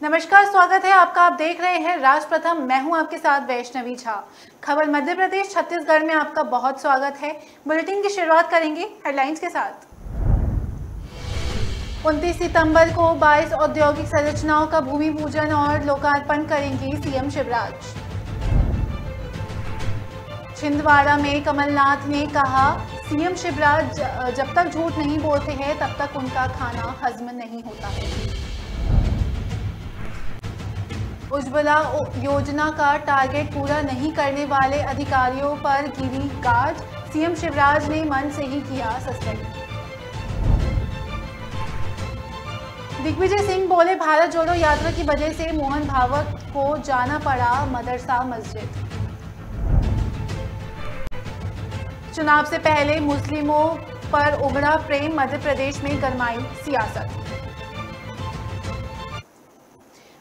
नमस्कार, स्वागत है आपका। आप देख रहे हैं राष्ट्र प्रथम। मैं हूं आपके साथ वैष्णवी झा। खबर मध्य प्रदेश छत्तीसगढ़ में आपका बहुत स्वागत है। बुलेटिन की शुरुआत करेंगे हेडलाइंस के साथ। 29 सितंबर को 22 औद्योगिक संरचनाओं का भूमि पूजन और लोकार्पण करेंगे सीएम शिवराज। छिंदवाड़ा में कमलनाथ ने कहा, सीएम शिवराज जब तक झूठ नहीं बोलते हैं तब तक उनका खाना हजम नहीं होता है। उज्ज्वला योजना का टारगेट पूरा नहीं करने वाले अधिकारियों पर गिरी गाज, सीएम शिवराज ने मन से ही किया सस्पेंड। दिग्विजय सिंह बोले, भारत जोड़ो यात्रा की वजह से मोहन भागवत को जाना पड़ा मदरसा मस्जिद। चुनाव से पहले मुस्लिमों पर उगड़ा प्रेम, मध्य प्रदेश में गरमाई सियासत।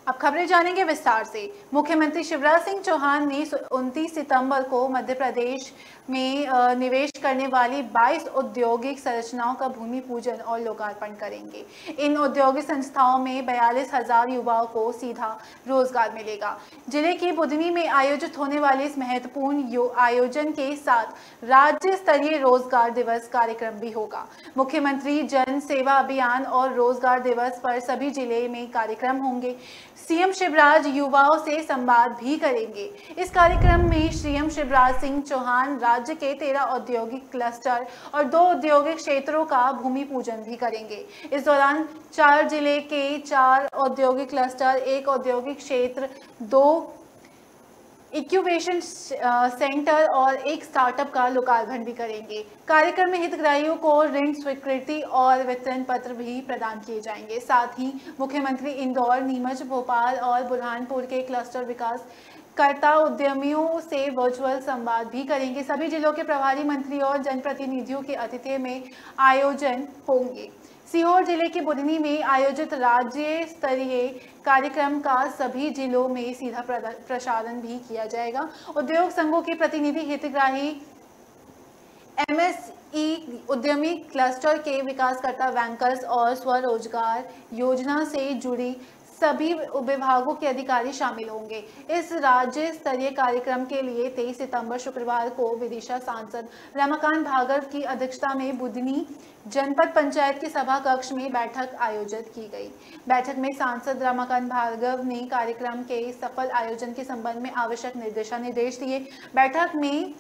अब खबरें जानेंगे विस्तार से। मुख्यमंत्री शिवराज सिंह चौहान ने 29 सितंबर को मध्य प्रदेश में निवेश करने वाली 22 औद्योगिक संरचनाओं का भूमि पूजन और लोकार्पण करेंगे। इन औद्योगिक संस्थाओं में 42,000 युवाओं को सीधा रोजगार मिलेगा। जिले की बुधनी में आयोजित होने वाले इस महत्वपूर्ण आयोजन के साथ राज्य स्तरीय रोजगार दिवस कार्यक्रम भी होगा। मुख्यमंत्री जन सेवा अभियान और रोजगार दिवस पर सभी जिले में कार्यक्रम होंगे। सीएम शिवराज युवाओं से संवाद भी करेंगे। इस कार्यक्रम में सीएम शिवराज सिंह चौहान राज्य के 13 औद्योगिक क्लस्टर और 2 औद्योगिक क्षेत्रों का भूमि पूजन भी करेंगे। इस दौरान 4 जिले के 4 औद्योगिक क्लस्टर, 1 औद्योगिक क्षेत्र, 2 इंक्यूबेशन सेंटर और 1 स्टार्टअप का लोकार्पण भी करेंगे। कार्यक्रम में हितग्राहियों को ऋण स्वीकृति और वितरण पत्र भी प्रदान किए जाएंगे। साथ ही मुख्यमंत्री इंदौर, नीमच, भोपाल और बुरहानपुर के क्लस्टर विकास कर्ता उद्यमियों से वर्चुअल संवाद भी करेंगे। सभी जिलों के प्रभारी मंत्री और जनप्रतिनिधियों के आतिथ्य में आयोजन होंगे। सीहोर जिले के बुधनी में आयोजित राज्य स्तरीय कार्यक्रम का सभी जिलों में सीधा प्रसारण भी किया जाएगा। उद्योग संघों के प्रतिनिधि, हितग्राही, एमएसई उद्यमी क्लस्टर के विकासकर्ता, बैंकर्स और स्वरोजगार योजना से जुड़ी सभी विभागों के अधिकारी शामिल होंगे। इस राज्य स्तरीय कार्यक्रम के लिए 23 सितंबर शुक्रवार को विदिशा सांसद रमाकांत भार्गव की अध्यक्षता में बुधनी जनपद पंचायत के सभा कक्ष में बैठक आयोजित की गई। बैठक में सांसद रमाकांत भार्गव ने कार्यक्रम के सफल आयोजन के संबंध में आवश्यक निर्देश दिए। बैठक में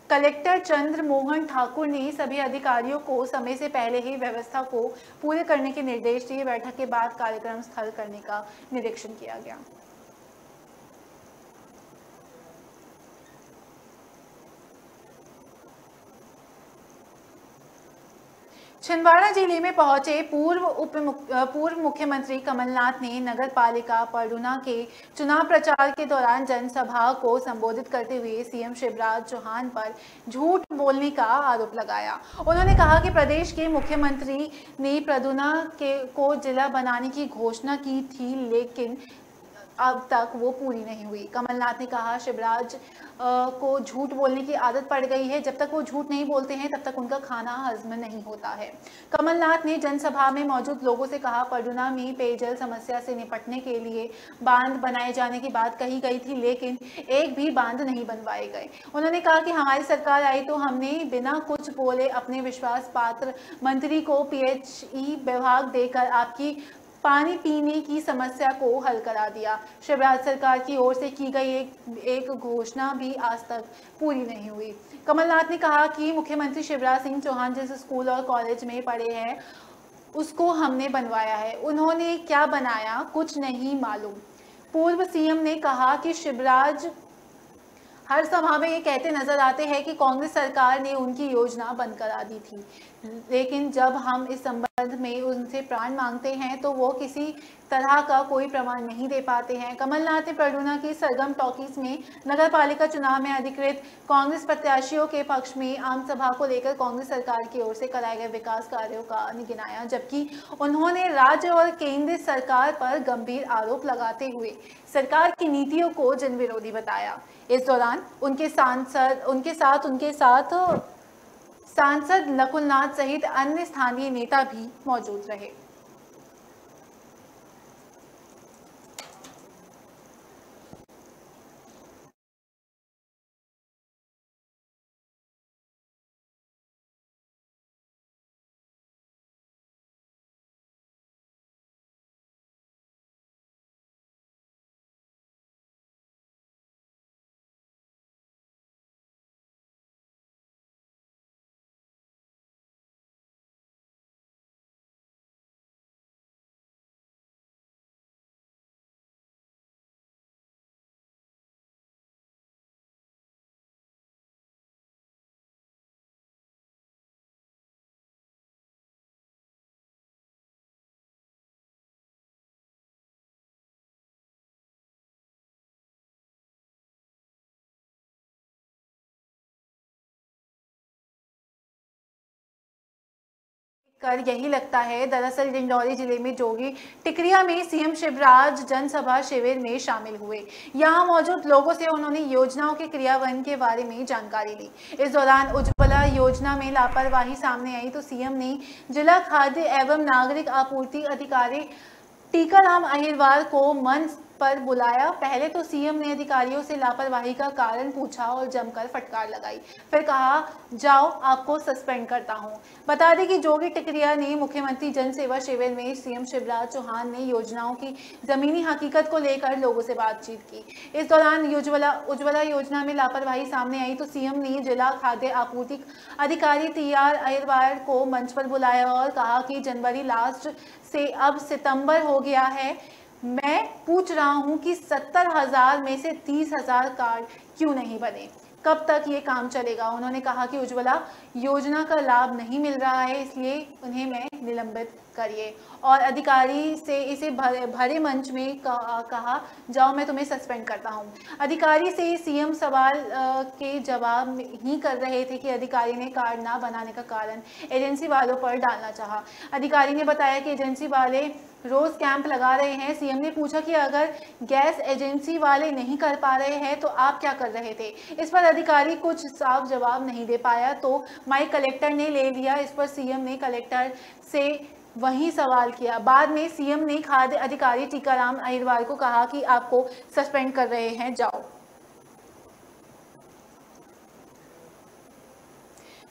कलेक्टर चंद्र मोहन ठाकुर ने सभी अधिकारियों को समय से पहले ही व्यवस्था को पूरे करने के निर्देश दिए। बैठक के बाद कार्यक्रम स्थल करने का निरीक्षण किया गया। छिंदवाड़ा जिले में पहुंचे पूर्व मुख्यमंत्री कमलनाथ ने नगर पालिका पडुना के चुनाव प्रचार के दौरान जनसभा को संबोधित करते हुए सीएम शिवराज चौहान पर झूठ बोलने का आरोप लगाया। उन्होंने कहा कि प्रदेश के मुख्यमंत्री ने पडुना को जिला बनाने की घोषणा की थी, लेकिन अब तक वो पूरी नहीं हुई। कमलनाथ ने कहा, शिवराज को झूठ बोलने की आदत पड़ गई है। जब तक वो झूठ नहीं बोलते हैं तब तक उनका खाना हजम नहीं होता है। कमलनाथ ने जनसभा में मौजूद लोगों से कहा, पडुना में पेयजल समस्या से निपटने के लिए बांध बनाए जाने की बात कही गई थी, लेकिन एक भी बांध नहीं बनवाए गए। उन्होंने कहा कि हमारी सरकार आई तो हमने बिना कुछ बोले अपने विश्वास पात्र मंत्री को पीएचई विभाग देकर आपकी पानी पीने की समस्या को हल करा दिया। शिवराज सरकार की ओर से की गई एक घोषणा भी आज तक पूरी नहीं हुई। कमलनाथ ने कहा कि मुख्यमंत्री शिवराज सिंह चौहान जिस स्कूल और कॉलेज में पढ़े हैं उसको हमने बनवाया है। उन्होंने क्या बनाया कुछ नहीं मालूम। पूर्व सीएम ने कहा कि शिवराज हर सभा में ये कहते नजर आते हैं कि कांग्रेस सरकार ने उनकी योजना बंद करा दी थी, लेकिन जब हम इस संबंध में उनसे प्रमाण मांगते हैं तो वो किसी तरह का कोई प्रमाण नहीं दे पाते हैं। कमलनाथ ने पडुना की सरगम टॉकीज में नगर पालिका चुनाव में अधिकृत कांग्रेस प्रत्याशियों के पक्ष में आम सभा को लेकर कांग्रेस सरकार की ओर से कराए गए विकास कार्यों का गिनाया, जबकि उन्होंने राज्य और केंद्र सरकार पर गंभीर आरोप लगाते हुए सरकार की नीतियों को जन विरोधी बताया। इस दौरान उनके साथ सांसद नकुलनाथ सहित अन्य स्थानीय नेता भी मौजूद रहे। कर यही लगता है। दरअसल डिंडौरी जिले में जोगी टिकरिया में सीएम शिवराज जनसभा शिविर में शामिल हुए। यहां मौजूद लोगों से उन्होंने योजनाओं के क्रियान्वयन के बारे में जानकारी ली। इस दौरान उज्ज्वला योजना में लापरवाही सामने आई तो सीएम ने जिला खाद्य एवं नागरिक आपूर्ति अधिकारी टीकाराम अहिरवार को मंच पर बुलाया। पहले तो सीएम ने अधिकारियों से लापरवाही का कारण पूछा और जमकर फटकार लगाई, फिर कहा जाओ आपको सस्पेंड करता हूं। बता दें कि जोगी टिकरिया ने मुख्यमंत्री जन सेवा शिविर में सीएम शिवराज चौहान ने योजनाओं की जमीनी हकीकत को लेकर लोगों से बातचीत की। इस दौरान उज्ज्वला योजना में लापरवाही सामने आई तो सीएम ने जिला खाद्य आपूर्ति अधिकारी टीआर अहिरवार को मंच पर बुलाया और कहा कि जनवरी लास्ट से अब सितंबर हो गया है, मैं पूछ रहा हूं कि 70,000 में से 30,000 कार्ड क्यों नहीं बने, कब तक ये काम चलेगा। उन्होंने कहा कि उज्ज्वला योजना का लाभ नहीं मिल रहा है, इसलिए उन्हें मैं निलंबित करिए और अधिकारी से इसे भरे मंच में कहा जाओ मैं तुम्हें सस्पेंड करता हूं। अधिकारी से सीएम सवाल के जवाब ही कर रहे थे कि अधिकारी ने कार्ड ना बनाने का कारण एजेंसी वालों पर डालना चाहा। अधिकारी ने बताया कि एजेंसी वाले रोज कैंप लगा रहे हैं। सीएम ने पूछा कि अगर गैस एजेंसी वाले नहीं कर पा रहे हैं तो आप क्या कर रहे थे। इस पर अधिकारी कुछ साफ जवाब नहीं दे पाया तो माइक कलेक्टर ने ले लिया। इस पर सीएम ने कलेक्टर से वही सवाल किया। बाद में सीएम ने खाद्य अधिकारी टीकाराम अहिरवार को कहा कि आपको सस्पेंड कर रहे हैं, जाओ।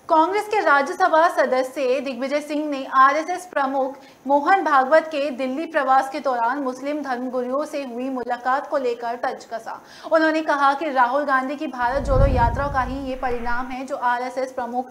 कांग्रेस के राज्यसभा सदस्य दिग्विजय सिंह ने आरएसएस प्रमुख मोहन भागवत के दिल्ली प्रवास के दौरान मुस्लिम धर्मगुरुओं से हुई मुलाकात को लेकर तंज कसा। उन्होंने कहा कि राहुल गांधी की भारत जोड़ो यात्रा का ही ये परिणाम है जो आरएसएस प्रमुख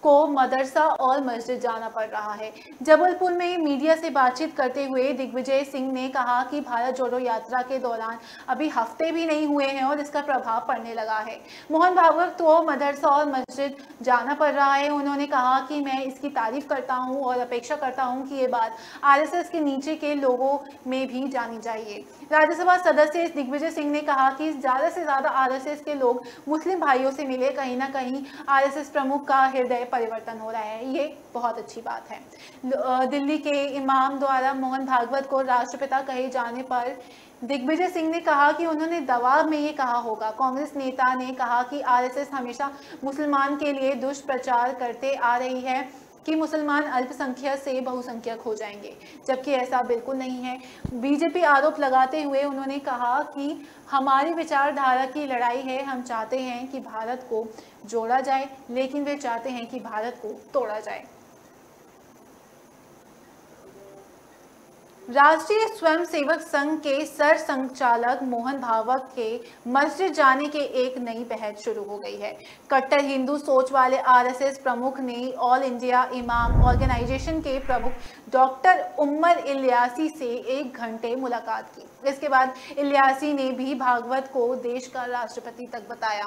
को मदरसा और मस्जिद जाना पड़ रहा है। जबलपुर में मीडिया से बातचीत करते हुए दिग्विजय सिंह ने कहा कि भारत जोड़ो यात्रा के दौरान अभी हफ्ते भी नहीं हुए हैं और इसका प्रभाव पड़ने लगा है। मोहन भागवत को मदरसा और मस्जिद जाना पड़ रहा है। उन्होंने कहा कि मैं इसकी तारीफ करता हूं और अपेक्षा करता हूं कि ये बात आरएसएस के नीचे के लोगों में भी जानी चाहिए। राज्यसभा सदस्य दिग्विजय सिंह ने कहा कि ज्यादा से ज्यादा आरएसएस के लोग मुस्लिम भाइयों से मिले, कहीं ना कहीं आरएसएस प्रमुख का हृदय परिवर्तन हो रहा है, ये बहुत अच्छी बात है। दिल्ली के इमाम द्वारा मोहन भागवत को राष्ट्रपिता कहे जाने पर दिग्विजय सिंह ने कहा कि उन्होंने दबाव में ये कहा होगा। कांग्रेस नेता ने कहा कि आरएसएस हमेशा मुसलमान के लिए दुष्प्रचार करते आ रही है कि मुसलमान अल्पसंख्यक से बहुसंख्यक हो जाएंगे, जबकि ऐसा बिल्कुल नहीं है। बीजेपी आरोप लगाते हुए उन्होंने कहा कि हमारी विचारधारा की लड़ाई है, हम चाहते हैं कि भारत को जोड़ा जाए, लेकिन वे चाहते हैं कि भारत को तोड़ा जाए। राष्ट्रीय स्वयंसेवक संघ के सर संचालक मोहन भागवत के मस्जिद जाने के एक नई पहल शुरू हो गई है। कट्टर हिंदू सोच वाले आरएसएस प्रमुख ने ऑल इंडिया इमाम ऑर्गेनाइजेशन के प्रमुख डॉक्टर उमर इलियासी से 1 घंटे मुलाकात की। इसके बाद इलियासी ने भी भागवत को देश का राष्ट्रपति तक बताया।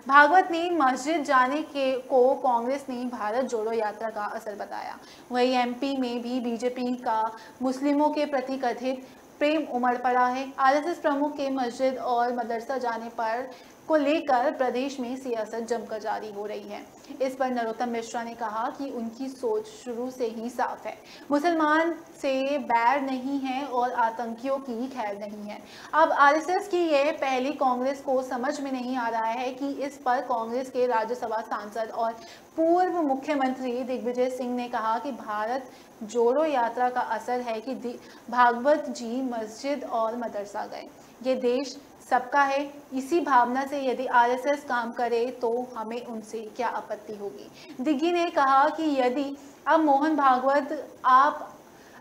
भागवत ने मस्जिद जाने को कांग्रेस ने भारत जोड़ो यात्रा का असर बताया। वही एमपी में भी बीजेपी का मुस्लिमों के प्रति कथित प्रेम उमड़ पड़ा है। आरएसएस प्रमुख के मस्जिद और मदरसा जाने पर को लेकर प्रदेश में सियासत जमकर जारी हो रही है। इस पर नरोत्तम मिश्रा ने कहा कि उनकी सोच शुरू से ही साफ है, मुसलमान से बैर नहीं है और आतंकियों की खैर नहीं है। अब आरएसएस की यह पहली कांग्रेस को समझ में नहीं आ रहा है कि इस पर कांग्रेस के राज्यसभा सांसद और पूर्व मुख्यमंत्री दिग्विजय सिंह ने कहा कि भारत जोड़ो यात्रा का असर है कि भागवत जी मस्जिद और मदरसा गए। ये देश सबका है, इसी भावना से यदि आरएसएस काम करे तो हमें उनसे क्या आपत्ति होगी। दिग्गी ने कहा कि यदि अब मोहन भागवत आप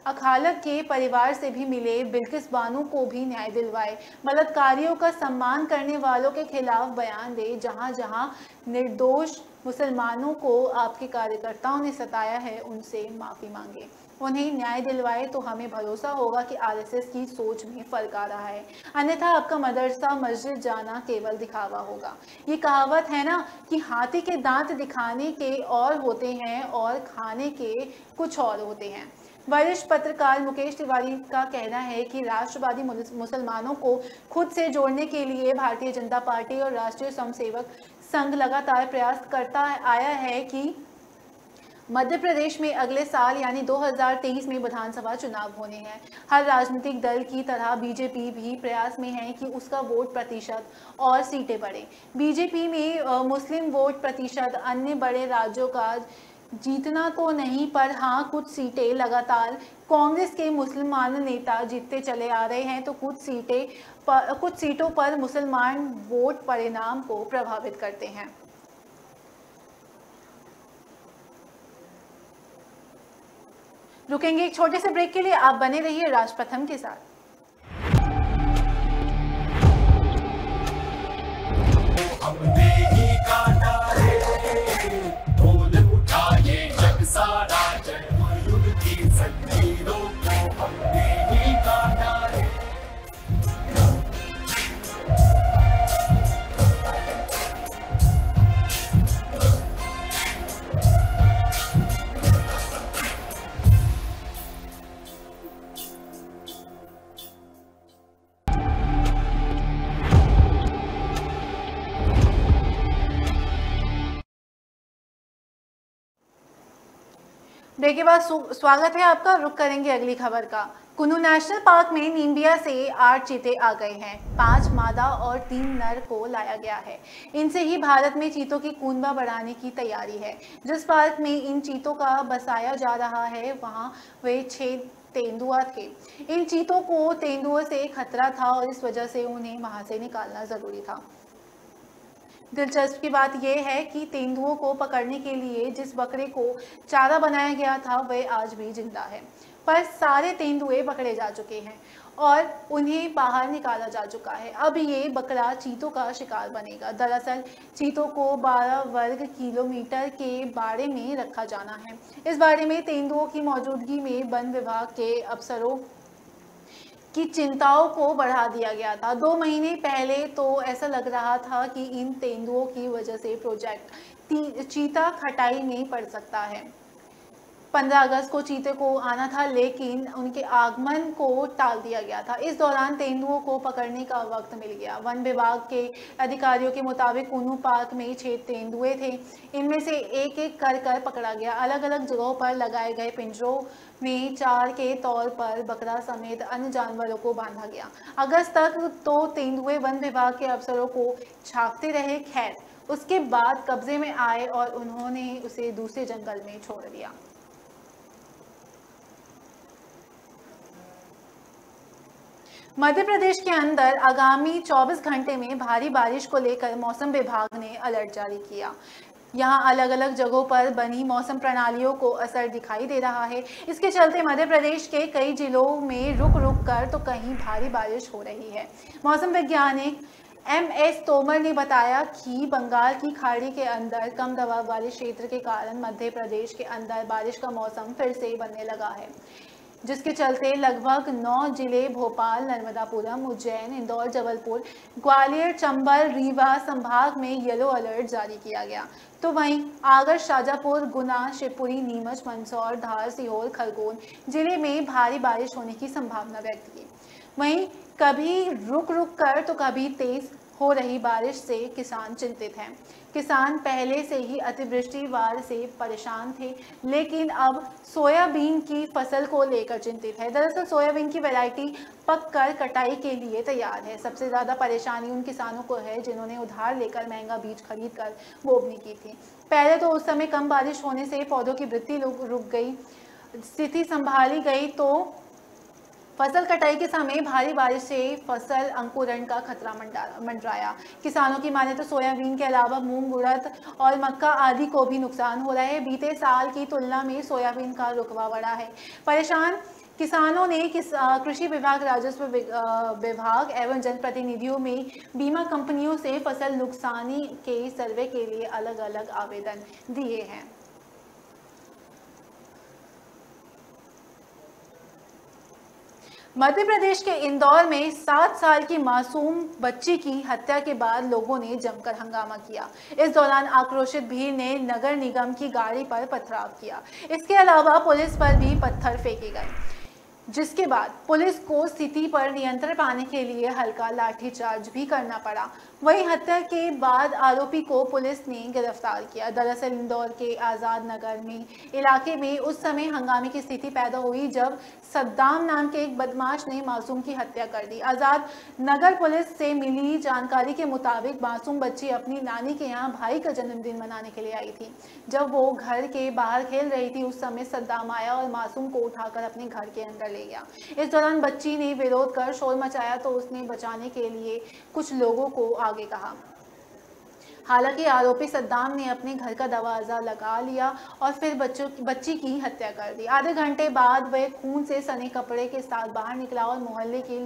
अखालक के परिवार से भी मिले, बिल्किस बानो को भी न्याय दिलवाए, बलात्कारियों का सम्मान करने वालों के खिलाफ बयान दे, जहां जहां निर्दोष मुसलमानों को आपके कार्यकर्ताओं ने सताया है उनसे माफी मांगे, उन्हें न्याय दिलवाए, तो हमें भरोसा होगा कि आरएसएस की सोच में फर्क आ रहा है। अन्यथा आपका मदरसा मस्जिद जाना केवल दिखावा होगा। ये कहावत है ना कि हाथी के दांत दिखाने के और होते हैं और खाने के कुछ और होते हैं। वरिष्ठ पत्रकार मुकेश तिवारी का कहना है कि राष्ट्रवादी मुसलमानों को खुद से जोड़ने के लिए भारतीय जनता पार्टी और राष्ट्रीय स्वयंसेवक संघ लगातार प्रयास करता आया है कि मध्य प्रदेश में अगले साल यानी 2023 में विधानसभा चुनाव होने हैं। हर राजनीतिक दल की तरह बीजेपी भी प्रयास में है कि उसका वोट प्रतिशत और सीटें बढ़े। बीजेपी में मुस्लिम वोट प्रतिशत अन्य बड़े राज्यों का जीतना तो नहीं, पर हाँ कुछ सीटें लगातार कांग्रेस के मुसलमान नेता जीतते चले आ रहे हैं, तो कुछ सीटों पर मुसलमान वोट परिणाम को प्रभावित करते हैं। रुकेंगे एक छोटे से ब्रेक के लिए, आप बने रहिए राष्ट्र प्रथम के साथ। ब्रेक के बाद स्वागत है आपका। रुक करेंगे अगली खबर का। कुल्लू नेशनल पार्क में नीमबिया से 8 चीते आ गए हैं। 5 मादा और 3 नर को लाया गया है। इनसे ही भारत में चीतों की कुनबा बढ़ाने की तैयारी है। जिस पार्क में इन चीतों का बसाया जा रहा है वहां वे 6 तेंदुआ थे। इन चीतों को तेंदुओं से खतरा था और इस वजह से उन्हें वहां से निकालना जरूरी था। दिलचस्प की बात यह है कि तेंदुओं को पकड़ने के लिए जिस बकरे को चारा बनाया गया था वह आज भी जिंदा है, पर सारे तेंदुए पकड़े जा चुके हैं और उन्हें बाहर निकाला जा चुका है। अब ये बकरा चीतों का शिकार बनेगा। दरअसल चीतों को 12 वर्ग किलोमीटर के बाड़े में रखा जाना है। इस बाड़े में तेंदुओं की मौजूदगी में वन विभाग के अफसरों की चिंताओं को बढ़ा दिया गया था। 2 महीने पहले तो ऐसा लग रहा था कि इन तेंदुओं की वजह से प्रोजेक्ट चीता खटाई में पड़ सकता है। 15 अगस्त को चीते को आना था, लेकिन उनके आगमन को टाल दिया गया था। इस दौरान तेंदुओं को पकड़ने का वक्त मिल गया। वन विभाग के अधिकारियों के मुताबिक कुल्लू पार्क में 6 तेंदुए थे। इनमें से एक एक कर पकड़ा गया। अलग अलग जगहों पर लगाए गए पिंजरों में चार के तौर पर बकरा समेत अन्य जानवरों को बांधा गया। अगस्त तक तो तेंदुए वन विभाग के अफसरों को छापते रहे। खैर, उसके बाद कब्जे में आए और उन्होंने उसे दूसरे जंगल में छोड़ दिया। मध्य प्रदेश के अंदर आगामी 24 घंटे में भारी बारिश को लेकर मौसम विभाग ने अलर्ट जारी किया। यहाँ अलग अलग जगहों पर बनी मौसम प्रणालियों को असर दिखाई दे रहा है। इसके चलते मध्य प्रदेश के कई जिलों में रुक रुक कर तो कहीं भारी बारिश हो रही है। मौसम वैज्ञानिक MS तोमर ने बताया कि बंगाल की खाड़ी के अंदर कम दबाव वाले क्षेत्र के कारण मध्य प्रदेश के अंदर बारिश का मौसम फिर से बनने लगा है, जिसके चलते लगभग 9 जिले भोपाल, नर्मदापुरम, उज्जैन, इंदौर, जबलपुर, ग्वालियर, चंबल, रीवा संभाग में येलो अलर्ट जारी किया गया। तो वहीं आगर, शाजापुर, गुना, शिवपुरी, नीमच, मंदसौर, धार, सीहोर, खरगोन जिले में भारी बारिश होने की संभावना व्यक्त की। वहीं कभी रुक रुक कर तो कभी तेज हो रही बारिश से किसान चिंतित हैं। किसान पहले से ही अतिवृष्टि बाढ़ से परेशान थे, लेकिन अब सोयाबीन की फसल को लेकर चिंतित है। दरअसल सोयाबीन की वैरायटी पककर कटाई के लिए तैयार है। सबसे ज़्यादा परेशानी उन किसानों को है जिन्होंने उधार लेकर महंगा बीज खरीद कर बोवनी की थी। पहले तो उस समय कम बारिश होने से पौधों की वृद्धि रुक गई, स्थिति संभाली गई तो फसल कटाई के समय भारी बारिश से फसल अंकुरण का खतरा मंडराया। किसानों की माने तो सोयाबीन के अलावा मूंग, उड़द और मक्का आदि को भी नुकसान हो रहा है। बीते साल की तुलना में सोयाबीन का रुतबा बढ़ा है। परेशान किसानों ने कृषि विभाग, राजस्व विभाग एवं जनप्रतिनिधियों में बीमा कंपनियों से फसल नुकसानी के सर्वे के लिए अलग अलग आवेदन दिए हैं। मध्य प्रदेश के इंदौर में 7 साल की मासूम बच्ची की हत्या के बाद लोगों ने जमकर हंगामा किया। इस दौरान आक्रोशित भीड़ ने नगर निगम की गाड़ी पर पथराव किया। इसके अलावा पुलिस पर भी पत्थर फेंके गए। जिसके बाद पुलिस को स्थिति पर नियंत्रण पाने के लिए हल्का लाठीचार्ज भी करना पड़ा। वहीं हत्या के बाद आरोपी को पुलिस ने गिरफ्तार किया। दरअसल इंदौर के आज़ाद नगर में इलाके में उस समय हंगामे की स्थिति पैदा हुई जब सद्दाम नाम के एक बदमाश ने मासूम की हत्या कर दी। आज़ाद नगर पुलिस से मिली जानकारी के मुताबिक मासूम बच्ची अपनी नानी के यहाँ भाई का जन्मदिन मनाने के लिए आई थी। जब वो घर के बाहर खेल रही थी उस समय सद्दाम आया और मासूम को उठाकर अपने घर के अंदर ले गया। इस दौरान बच्ची ने विरोध कर शोर मचाया तो उसने बचाने के लिए कुछ लोगों को आगे कहा। हालांकि आरोपी सद्दाम ने अपने घर का दरवाजा लगा लिया और फिर बच्ची की हत्या कर दी। आधे घंटे बाद वह खून से सने कपड़े के साथ बाहर निकला और मोहल्ले के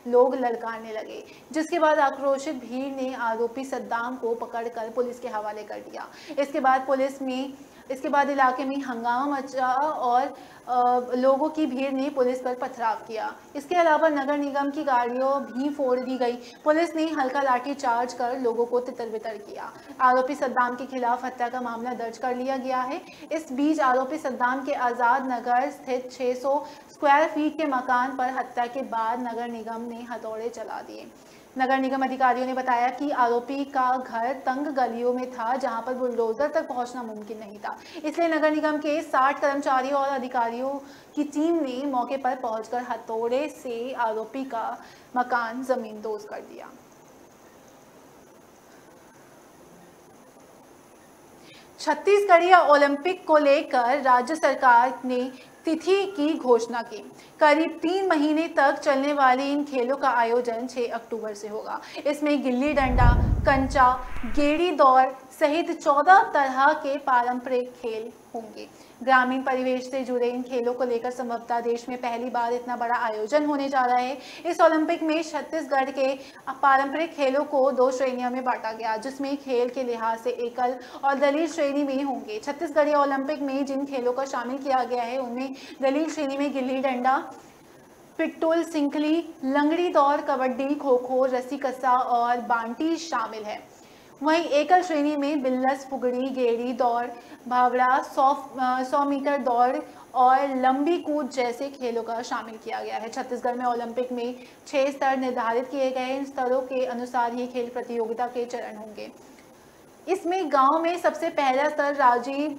लोग ललकारने लगे, जिसके बाद आक्रोशित भीड़ ने आरोपी सद्दाम को पकड़कर पुलिस के हवाले कर दिया। इसके बाद इलाके में हंगामा मचा और लोगों की भीड़ ने पुलिस पर पथराव किया। इसके अलावा नगर निगम की गाड़ियों भी फोड़ दी गई। पुलिस ने हल्का लाठी चार्ज कर लोगों को तितर-बितर किया। आरोपी सद्दाम के खिलाफ हत्या का मामला दर्ज कर लिया गया है। इस बीच आरोपी सद्दाम के आज़ाद नगर स्थित 600 स्क्वायर फीट के मकान पर हत्या के बाद नगर निगम ने हथौड़े चला दिए। नगर निगम अधिकारियों ने बताया कि आरोपी का घर तंग गलियों में था जहां पर बुलडोजर तक पहुंचना मुमकिन नहीं था। इसलिए नगर निगम के 60 कर्मचारियों और अधिकारियों की टीम ने मौके पर पहुंचकर हथौड़े से आरोपी का मकान जमींदोज कर दिया। छत्तीसगढ़ीय ओलंपिक को लेकर राज्य सरकार ने तिथि की घोषणा की। करीब 3 महीने तक चलने वाले इन खेलों का आयोजन 6 अक्टूबर से होगा। इसमें गिल्ली डंडा, कंचा, गेड़ी दौड़ सहित 14 तरह के पारंपरिक खेल होंगे। ग्रामीण परिवेश से जुड़े इन खेलों को लेकर संभवतः देश में पहली बार इतना बड़ा आयोजन होने जा रहा है। इस ओलंपिक में छत्तीसगढ़ के पारंपरिक खेलों को 2 श्रेणियों में बांटा गया, जिसमें खेल के लिहाज से एकल और दलील श्रेणी में होंगे। छत्तीसगढ़ीय ओलंपिक में जिन खेलों को शामिल किया गया है उनमें दलील श्रेणी में गिल्ली डंडा, पिट्टूल, सिंखली, लंगड़ी दौड़, कबड्डी, खो खो, रस्सी कस्सा और बांटी शामिल है। वहीं एकल श्रेणी में बिल्लस, फुगड़ी, गेड़ी दौड़, भावड़ा, 100 मीटर दौड़ और लंबी कूद जैसे खेलों का शामिल किया गया है। छत्तीसगढ़ में ओलंपिक में 6 स्तर निर्धारित किए गए हैं। इन स्तरों के अनुसार ही खेल प्रतियोगिता के चरण होंगे। इसमें गांव में सबसे पहला स्तर राजीव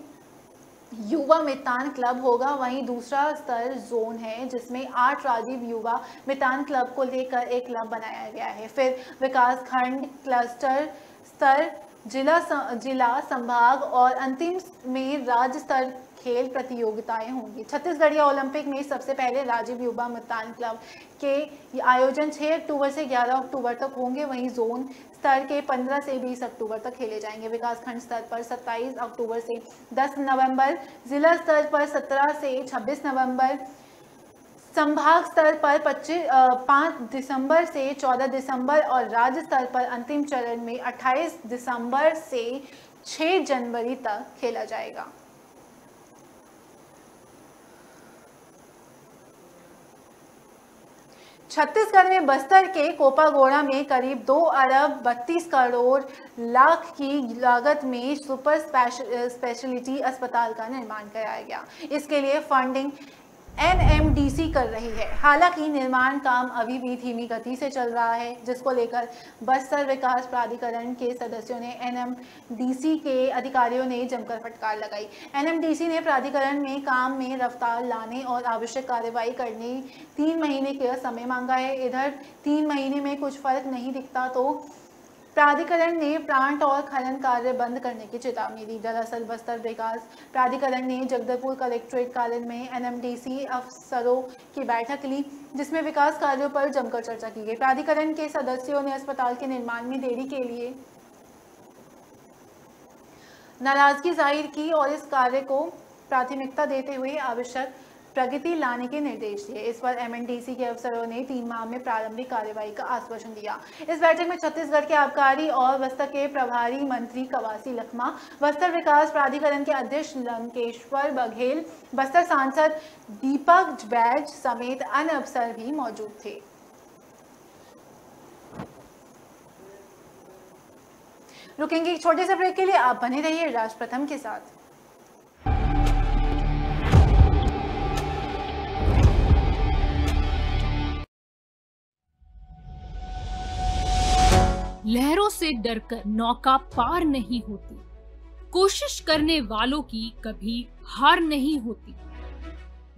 युवा मितान क्लब होगा। वहीं दूसरा स्तर जोन है जिसमें 8 राजीव युवा मितान क्लब को लेकर एक क्लब बनाया गया है। फिर विकास खंड, क्लस्टर स्तर, जिला, संभाग और अंतिम में राज्य स्तर खेल प्रतियोगिताएं होंगी। छत्तीसगढ़ीय ओलंपिक में सबसे पहले राजीव युवा मितान क्लब के आयोजन 6 अक्टूबर से 11 अक्टूबर तक होंगे। वहीं जोन स्तर के 15 से 20 अक्टूबर तक खेले जाएंगे। विकासखंड स्तर पर 27 अक्टूबर से 10 नवंबर, जिला स्तर पर 17 से 26 नवंबर, संभाग स्तर पर 5 दिसंबर से 14 दिसंबर और राज्य स्तर पर अंतिम चरण में 28 दिसंबर से 6 जनवरी तक खेला जाएगा। छत्तीसगढ़ में बस्तर के कोपागोड़ा में करीब 2 अरब 32 करोड़ लाख की लागत में सुपर स्पेशलिटी अस्पताल का निर्माण कराया गया। इसके लिए फंडिंग एनएमडीसी कर रही है। हालांकि निर्माण काम अभी भी धीमी गति से चल रहा है, जिसको लेकर बस्तर विकास प्राधिकरण के सदस्यों ने एनएमडीसी के अधिकारियों ने जमकर फटकार लगाई। एनएमडीसी ने प्राधिकरण में काम में रफ्तार लाने और आवश्यक कार्रवाई करने 3 महीने का समय मांगा है। इधर 3 महीने में कुछ फर्क नहीं दिखता तो प्राधिकरण ने प्लांट और खनन कार्य बंद करने की चेतावनी दी। दरअसल बस्तर विकास प्राधिकरण ने जगदलपुर कलेक्ट्रेट कार्यालय में एनएमडीसी अफसरों की बैठक ली, जिसमें विकास कार्यों पर जमकर चर्चा की गई। प्राधिकरण के सदस्यों ने अस्पताल के निर्माण में देरी के लिए नाराजगी जाहिर की और इस कार्य को प्राथमिकता देते हुए आवश्यक प्रगति लाने के निर्देश दिए। इस पर एमएनडीसी के अफसरों ने 3 माह में प्रारंभिक कार्रवाई का आश्वासन दिया। इस बैठक में छत्तीसगढ़ के आबकारी और बस्तर के प्रभारी मंत्री कवासी लखमा, बस्तर विकास प्राधिकरण के अध्यक्ष लंकेश्वर बघेल, बस्तर सांसद दीपक बैज समेत अन्य अफसर भी मौजूद थे। रुकेंगे एक छोटे से ब्रेक के लिए, आप बने रहिए राष्ट्र प्रथम के साथ। लहरों से डरकर नौका पार नहीं होती, कोशिश करने वालों की कभी हार नहीं होती।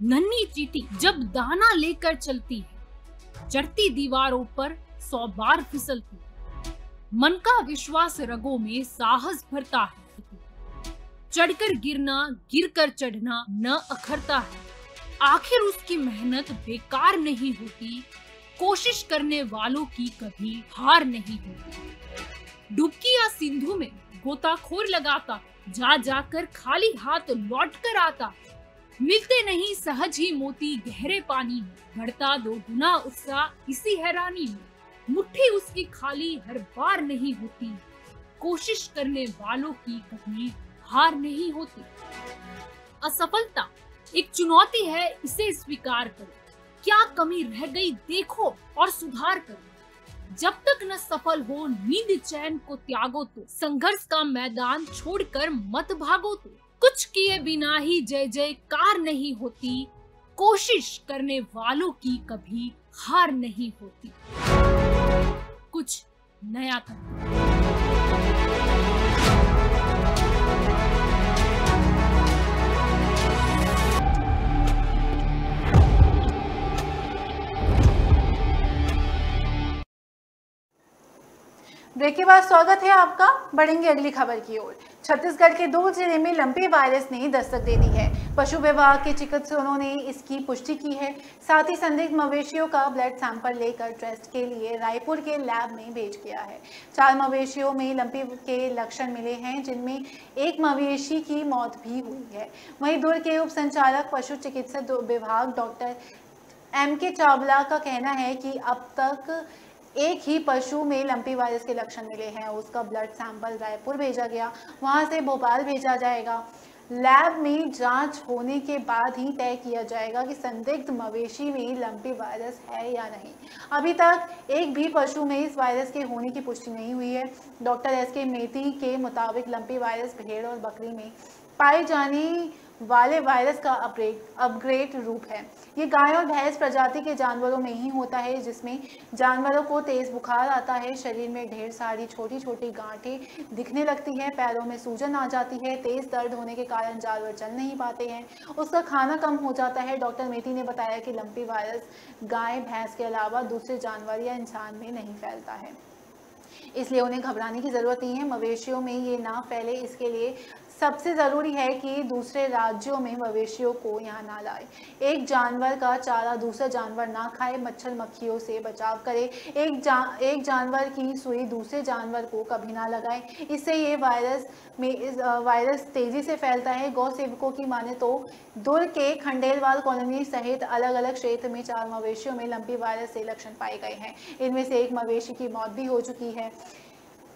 नन्ही चींटी जब दाना लेकर चलती है, चढ़ती दीवारों पर 100 बार फिसलती है। मन का विश्वास रगों में साहस भरता है, चढ़कर गिरना गिरकर चढ़ना न अखरता है। आखिर उसकी मेहनत बेकार नहीं होती, कोशिश करने वालों की कभी हार नहीं होती। डुबकी या सिंधु में गोताखोर लगाता, जा जाकर खाली हाथ लौट कर आता। मिलते नहीं सहज ही मोती गहरे पानी में, बढ़ता 2 गुना उत्साह इसी हैरानी में। मुट्ठी उसकी खाली हर बार नहीं होती, कोशिश करने वालों की कभी हार नहीं होती। असफलता एक चुनौती है, इसे स्वीकार करो। क्या कमी रह गई देखो और सुधार करो। जब तक न सफल हो नींद चैन को त्यागो तो, संघर्ष का मैदान छोड़कर मत भागो तो। कुछ किए बिना ही जय जयकार नहीं होती, कोशिश करने वालों की कभी हार नहीं होती। कुछ नया करो। ब्रेक के बाद स्वागत है आपका। बढ़ेंगे अगली खबर की ओर। छत्तीसगढ़ के 2 जिले में लंपी वायरस ने दस्तक दे दी है। पशु विभाग के चिकित्सकों ने इसकी पुष्टि की है। साथ ही संदिग्ध मवेशियों का ब्लड सैंपल लेकर टेस्ट के लिए रायपुर के लैब में भेज दिया है। 4 मवेशियों में लंपी के लक्षण मिले हैं, जिनमें एक मवेशी की मौत भी हुई है। वहीं दुर्ग के उप संचालक पशु चिकित्सा विभाग डॉक्टर M.K. चावला का कहना है कि अब तक एक ही पशु में लंपी वायरस के लक्षण मिले हैं। उसका ब्लड सैंपल रायपुर भेजा गया, वहां से भोपाल भेजा जाएगा। लैब में जांच होने के बाद ही तय किया जाएगा कि संदिग्ध मवेशी में लंपी वायरस है या नहीं। अभी तक एक भी पशु में इस वायरस के होने की पुष्टि नहीं हुई है। Doctor S.K. मेती के मुताबिक लंपी वायरस भेड़ और बकरी में पाए जाने वाले वायरस का अपग्रेड रूप है। ये गाय और भैंस प्रजाति के जानवरों में ही होता है, जिसमें जानवरों को तेज बुखार आता है, शरीर में ढेर सारी छोटी छोटी गांठें दिखने लगती है, पैरों में सूजन आ जाती है, तेज दर्द होने के कारण जानवर चल नहीं पाते हैं, उसका खाना कम हो जाता है। डॉक्टर मेती ने बताया कि लंपी वायरस गाय भैंस के अलावा दूसरे जानवर या इंसान में नहीं फैलता है, इसलिए उन्हें घबराने की जरूरत नहीं है। मवेशियों में ये ना फैले, इसके लिए सबसे ज़रूरी है कि दूसरे राज्यों में मवेशियों को यहाँ ना लाए। एक जानवर का चारा दूसरा जानवर ना खाए, मच्छर मक्खियों से बचाव करे। एक जानवर की सुई दूसरे जानवर को कभी ना लगाए, इससे ये वायरस तेज़ी से फैलता है। गौ सेवकों की माने तो दुर्ग के खंडेलवाल कॉलोनी सहित अलग अलग क्षेत्र में 4 मवेशियों में लंपी वायरस से लक्षण पाए गए हैं। इनमें से एक मवेशी की मौत भी हो चुकी है।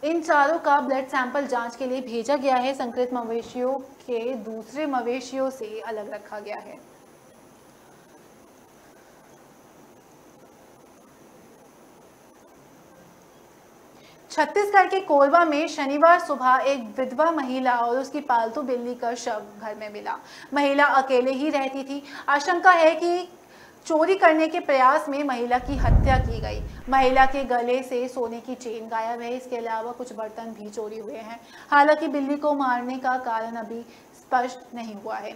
इन चारों का ब्लड सैंपल जांच के लिए भेजा गया है। संक्रमित मवेशियों के दूसरे मवेशियों से अलग रखा गया है। छत्तीसगढ़ के कोरबा में शनिवार सुबह एक विधवा महिला और उसकी पालतू बिल्ली का शव घर में मिला। महिला अकेले ही रहती थी। आशंका है कि चोरी करने के प्रयास में महिला की हत्या की गई। महिला के गले से सोने की चेन गायब है। इसके अलावा कुछ बर्तन भी चोरी हुए हैं। हालांकि बिल्ली को मारने का कारण अभी स्पष्ट नहीं हुआ है।